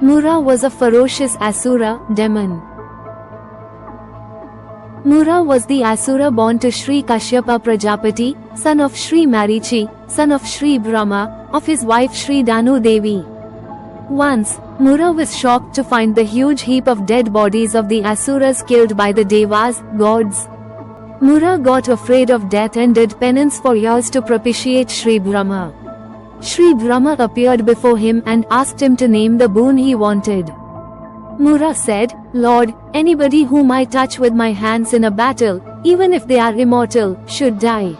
Mura was a ferocious Asura demon. Mura was the Asura born to Sri Kashyapa Prajapati, son of Sri Marichi, son of Sri Brahma, of his wife Sri Danu Devi. Once, Mura was shocked to find the huge heap of dead bodies of the Asuras killed by the Devas, gods. Mura got afraid of death and did penance for years to propitiate Sri Brahma. Sri Brahma appeared before him and asked him to name the boon he wanted. Mura said, "Lord, anybody whom I touch with my hands in a battle, even if they are immortal, should die."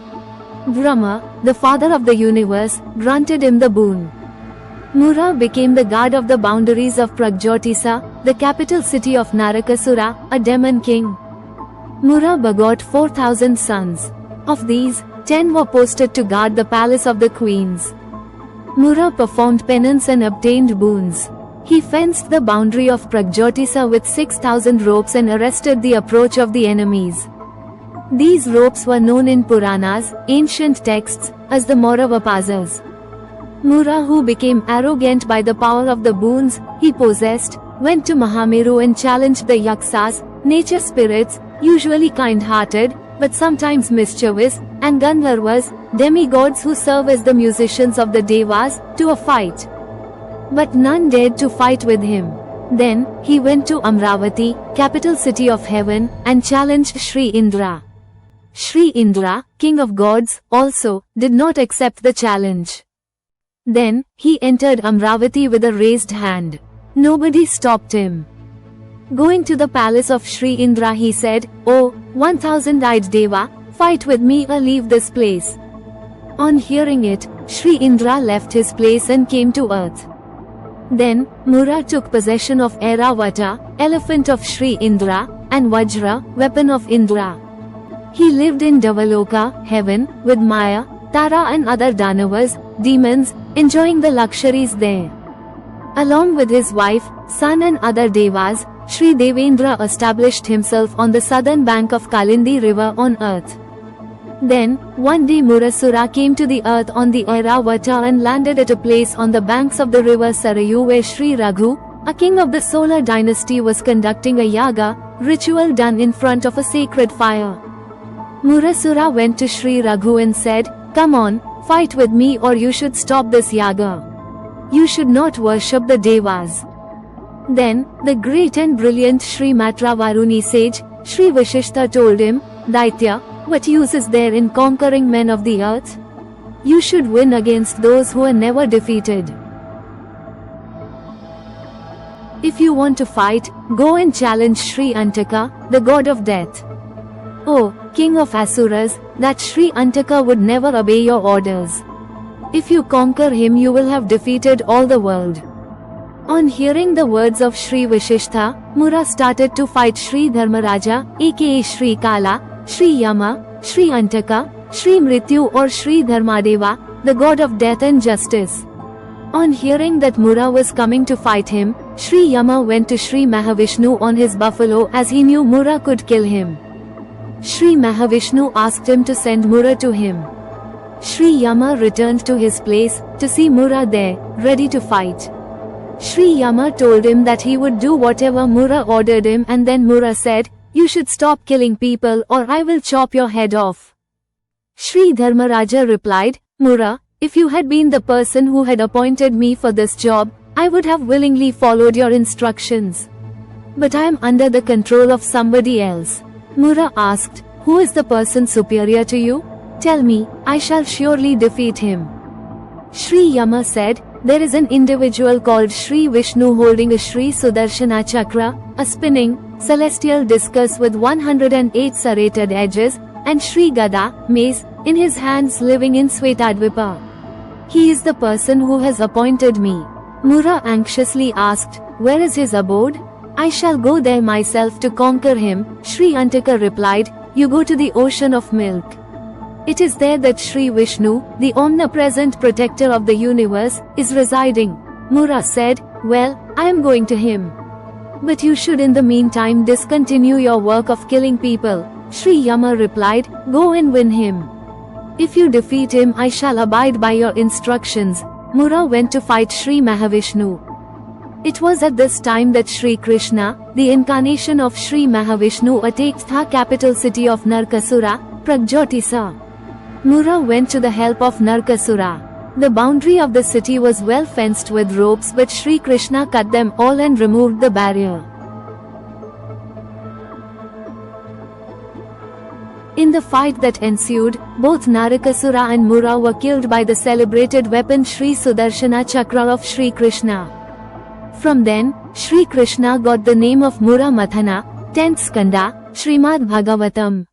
Brahma, the father of the universe, granted him the boon. Mura became the guard of the boundaries of Pragjotisa, the capital city of Narakasura, a demon king. Mura begot 4,000 sons. Of these, 10 were posted to guard the palace of the queens. Mura performed penance and obtained boons. He fenced the boundary of Pragjotisa with 6,000 ropes and arrested the approach of the enemies. These ropes were known in Puranas, ancient texts, as the Mauravapazas. Mura, who became arrogant by the power of the boons he possessed, went to Mahameru and challenged the Yaksas, nature spirits, usually kind-hearted, but sometimes mischievous, and Gandharvas, demigods who serve as the musicians of the Devas, to a fight. But none dared to fight with him. Then, he went to Amravati, capital city of heaven, and challenged Sri Indra. Sri Indra, king of gods, also, did not accept the challenge. Then, he entered Amravati with a raised hand. Nobody stopped him. Going to the palace of Sri Indra, he said, "Oh, 1,000-eyed Deva, fight with me or leave this place." On hearing it, Sri Indra left his place and came to earth. Then, Mura took possession of Airavata, elephant of Sri Indra, and Vajra, weapon of Indra. He lived in Devaloka, heaven, with Maya, Tara and other Danavas, demons, enjoying the luxuries there. Along with his wife, son and other Devas, Sri Devendra established himself on the southern bank of Kalindi river on earth. Then, one day Murasura came to the earth on the Airavata and landed at a place on the banks of the river Sarayu where Sri Raghu, a king of the solar dynasty, was conducting a yaga, ritual done in front of a sacred fire. Murasura went to Sri Raghu and said, "Come on, fight with me or you should stop this yaga. You should not worship the Devas." Then, the great and brilliant Sri Matravaruni sage, Sri Vishishta told him, "Daitya, what use is there in conquering men of the earth? You should win against those who are never defeated. If you want to fight, go and challenge Sri Antaka, the god of death." "Oh, king of Asuras, that Sri Antaka would never obey your orders. If you conquer him, you will have defeated all the world." On hearing the words of Sri Vishishta, Mura started to fight Sri Dharmaraja, aka Sri Kala, Sri Yama, Sri Antaka, Sri Mrityu or Sri Dharmadeva, the god of death and justice. On hearing that Mura was coming to fight him, Sri Yama went to Sri Mahavishnu on his buffalo as he knew Mura could kill him. Sri Mahavishnu asked him to send Mura to him. Sri Yama returned to his place, to see Mura there, ready to fight. Sri Yama told him that he would do whatever Mura ordered him, and then Mura said, "You should stop killing people or I will chop your head off." Sri Dharmaraja replied, "Mura, if you had been the person who had appointed me for this job, I would have willingly followed your instructions. But I am under the control of somebody else." Mura asked, "Who is the person superior to you? Tell me, I shall surely defeat him." Sri Yama said, "There is an individual called Sri Vishnu holding a Sri Sudarshana Chakra, a spinning, celestial discus with 108 serrated edges, and Sri Gada, mace, in his hands living in Svetadvipa. He is the person who has appointed me." Mura anxiously asked, "Where is his abode? I shall go there myself to conquer him." Sri Antaka replied, "You go to the ocean of milk. It is there that Sri Vishnu, the omnipresent protector of the universe, is residing." Mura said, "Well, I am going to him. But you should in the meantime discontinue your work of killing people." Sri Yama replied, "Go and win him. If you defeat him, I shall abide by your instructions." Mura went to fight Sri Mahavishnu. It was at this time that Sri Krishna, the incarnation of Sri Mahavishnu, attacked the capital city of Narkasura, Pragjotisa. Mura went to the help of Narkasura. The boundary of the city was well fenced with ropes, but Sri Krishna cut them all and removed the barrier. In the fight that ensued, both Narakasura and Mura were killed by the celebrated weapon Sri Sudarshana Chakra of Sri Krishna. From then, Sri Krishna got the name of Mura Mathana, 10th Skanda, Srimad Bhagavatam.